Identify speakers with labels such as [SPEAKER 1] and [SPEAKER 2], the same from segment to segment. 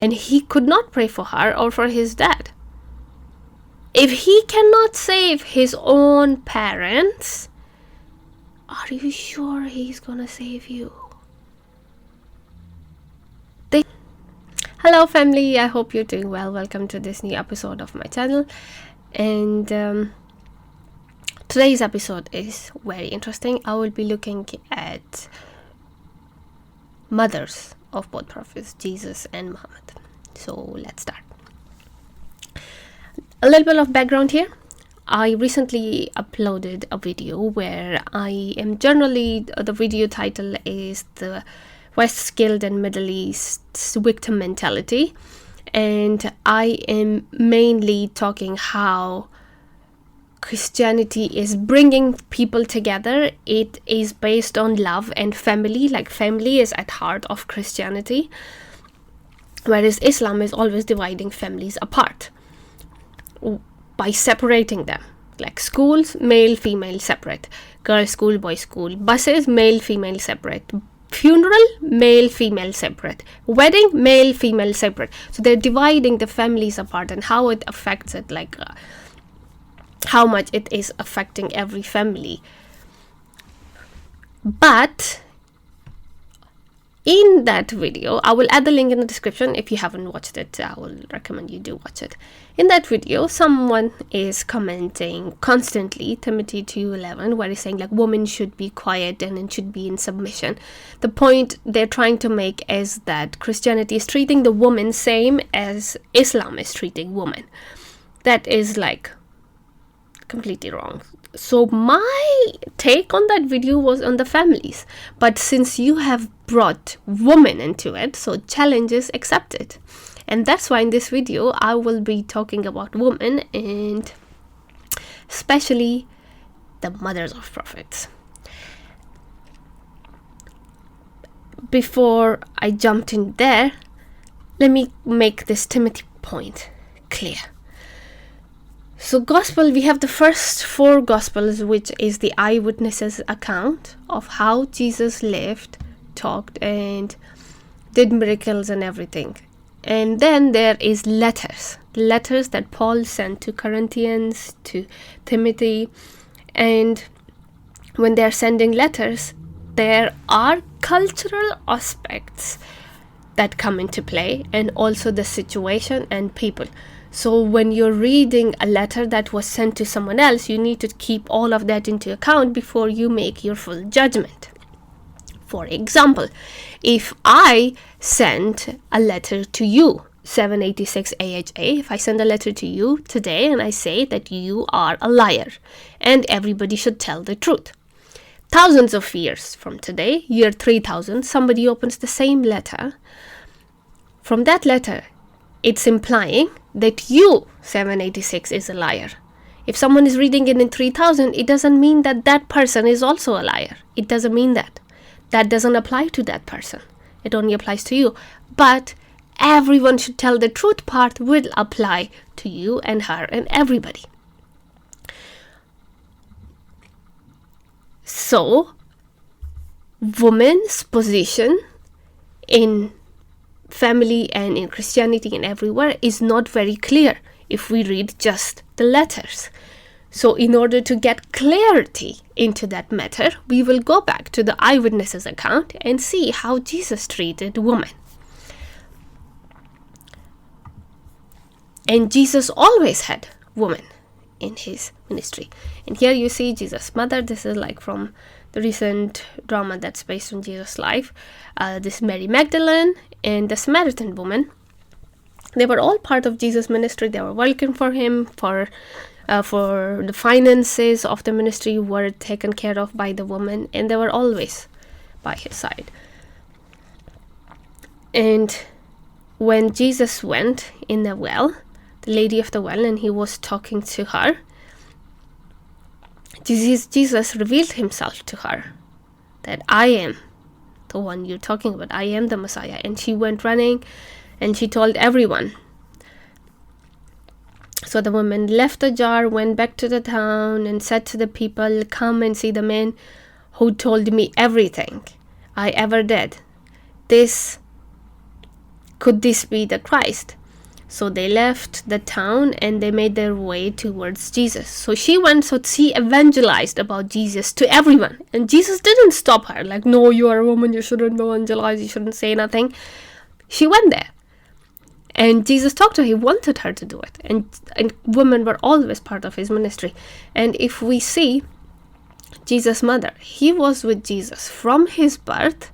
[SPEAKER 1] and he could not pray for her or for his dad. If he cannot save his own parents, are you sure he's gonna save you? Hello family, I hope you're doing well. Welcome to this new episode of my channel. And today's episode is very interesting. I will be looking at mothers of both prophets, Jesus and Muhammad. So let's start. A little bit of background here. I recently uploaded a video where I am generally, the video title is the West Skilled and Middle East's Victim Mentality, and I am mainly talking how Christianity is bringing people together. It is based on love and family, like family is at heart of Christianity, whereas Islam is always dividing families apart by separating them, like schools, male, female separate, girls school, boys school, buses, male, female separate, funeral, male, female separate, wedding, male, female separate. So they're dividing the families apart, and how it affects it, like how much it is affecting every family. But in that video, I will add the link in the description. If you haven't watched it, I will recommend you do watch it. In that video, someone is commenting constantly Timothy 2:11, where he's saying like women should be quiet and it should be in submission. The point they're trying to make is that Christianity is treating the woman same as Islam is treating women. That is like completely wrong. So my take on that video was on the families, but since you have brought women into it, so challenge is accepted, and that's why in this video I will be talking about women, and especially the mothers of prophets. Before I jumped in there, let me make this Timothy point clear. So gospel, we have the first 4 gospels, which is the eyewitnesses account of how Jesus lived, talked, and did miracles and everything. And then there is letters that Paul sent to Corinthians, to Timothy. And when they're sending letters, there are cultural aspects that come into play, and also the situation and people. So when you're reading a letter that was sent to someone else, you need to keep all of that into account before you make your full judgment. For example, if I send a letter to you, 786 AHA, if I send a letter to you today and I say that you are a liar and everybody should tell the truth, thousands of years from today, year 3000, somebody opens the same letter. From that letter, it's implying that you, 786, is a liar. If someone is reading it in 3000, it doesn't mean that that person is also a liar. It doesn't mean that. That doesn't apply to that person. It only applies to you. But everyone should tell the truth part will apply to you and her and everybody. So, women's position in family and in Christianity and everywhere is not very clear if we read just the letters. So in order to get clarity into that matter, we will go back to the eyewitnesses account and see how Jesus treated women. And Jesus always had women in his ministry. And here you see Jesus' mother. This is like from the recent drama that's based on Jesus' life. This Mary Magdalene and the Samaritan woman. They were all part of Jesus' ministry. They were working for him, for the finances of the ministry were taken care of by the woman, and they were always by his side. And when Jesus went in the well, the lady of the well, and he was talking to her, Jesus revealed himself to her, that I am the one you're talking about. I am the Messiah. And she went running and she told everyone. So the woman left the jar, went back to the town and said to the people, come and see the man who told me everything I ever did. This could this be the Christ? So they left the town and they made their way towards Jesus. So she evangelized about Jesus to everyone. And Jesus didn't stop her. Like, no, you are a woman, you shouldn't evangelize, you shouldn't say nothing. She went there. And Jesus talked to her. He wanted her to do it. And women were always part of his ministry. And if we see Jesus' mother, he was with Jesus from his birth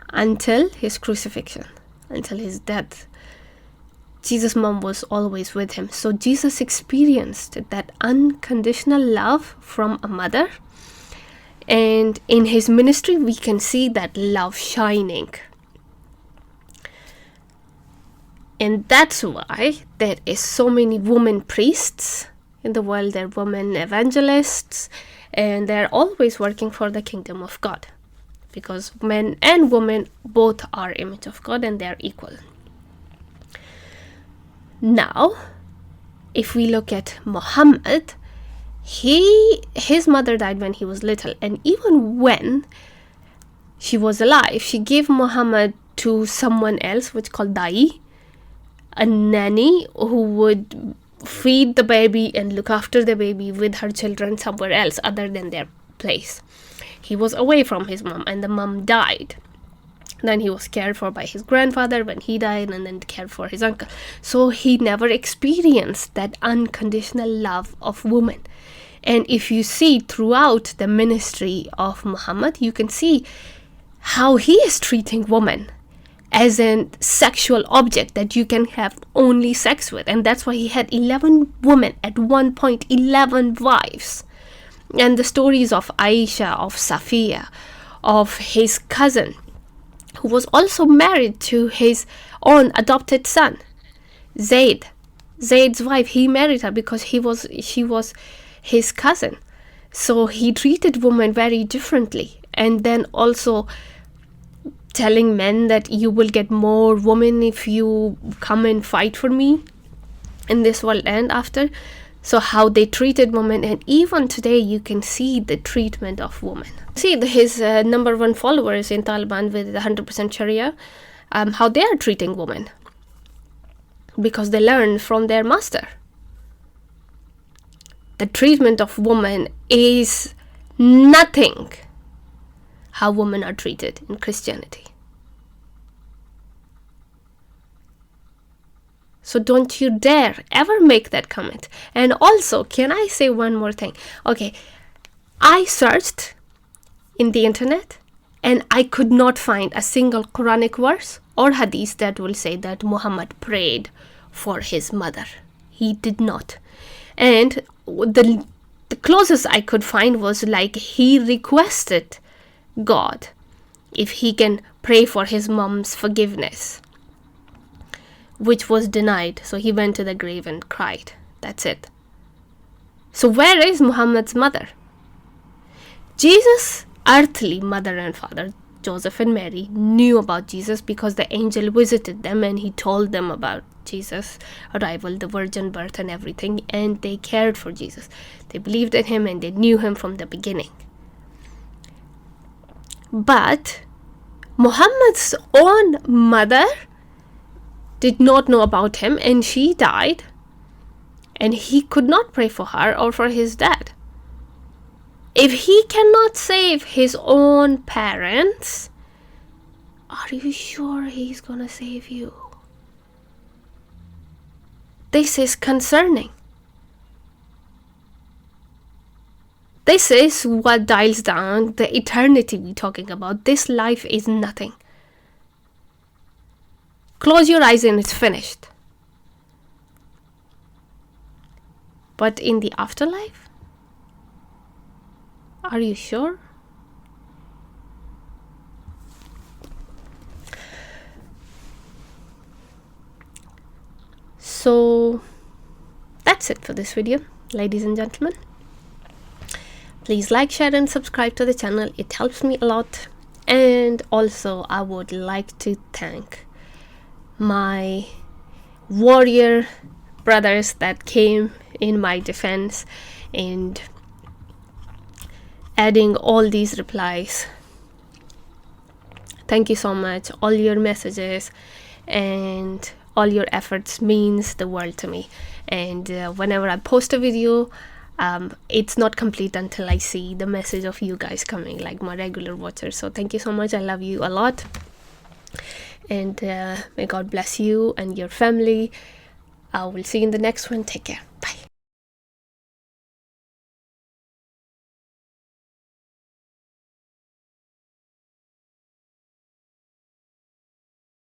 [SPEAKER 1] until his crucifixion, until his death. Jesus' mom was always with him. So Jesus experienced that unconditional love from a mother. And in his ministry, we can see that love shining. And that's why there is so many women priests in the world. There are women evangelists. And they're always working for the kingdom of God. Because men and women both are image of God and they're equal. Now, if we look at Muhammad, his mother died when he was little, and even when she was alive, she gave Muhammad to someone else, which is called Dai, a nanny who would feed the baby and look after the baby with her children somewhere else other than their place. He was away from his mom, and the mom died. Then he was cared for by his grandfather when he died, and then cared for his uncle. So he never experienced that unconditional love of women. And if you see throughout the ministry of Muhammad, you can see how he is treating women as a sexual object that you can have only sex with. And that's why he had 11 women at one point, 11 wives. And the stories of Aisha, of Safiya, of his cousin, who was also married to his own adopted son, Zayd. Zayd's wife, he married her because she was his cousin. So he treated women very differently. And then also telling men that you will get more women if you come and fight for me in this world and after. So how they treated women, and even today you can see the treatment of women. See his number one followers in Taliban with 100% Sharia, how they are treating women. Because they learn from their master. The treatment of women is nothing how women are treated in Christianity. So don't you dare ever make that comment. And also, can I say one more thing? Okay, I searched in the internet and I could not find a single Quranic verse or hadith that will say that Muhammad prayed for his mother. He did not. And the closest I could find was like he requested God if he can pray for his mom's forgiveness, which was denied. So he went to the grave and cried. That's it. So where is Muhammad's mother? Jesus' earthly mother and father, Joseph and Mary, knew about Jesus because the angel visited them and he told them about Jesus' arrival, the virgin birth and everything, and they cared for Jesus. They believed in him and they knew him from the beginning. But Muhammad's own mother did not know about him, and she died, and he could not pray for her or for his dad. If he cannot save his own parents, are you sure he's gonna save you? This is concerning. This is what dials down the eternity we're talking about. This life is nothing. Close your eyes and it's finished. But in the afterlife? Are you sure? So that's it for this video, ladies and gentlemen. Please like, share and subscribe to the channel. It helps me a lot. And also I would like to thank my warrior brothers that came in my defense and adding all these replies. Thank you so much. All your messages and all your efforts means the world to me. And whenever I post a video, it's not complete until I see the message of you guys coming, like my regular watchers. So thank you so much. I love you a lot, and may God bless you and your family. I will see you in the next one. Take care.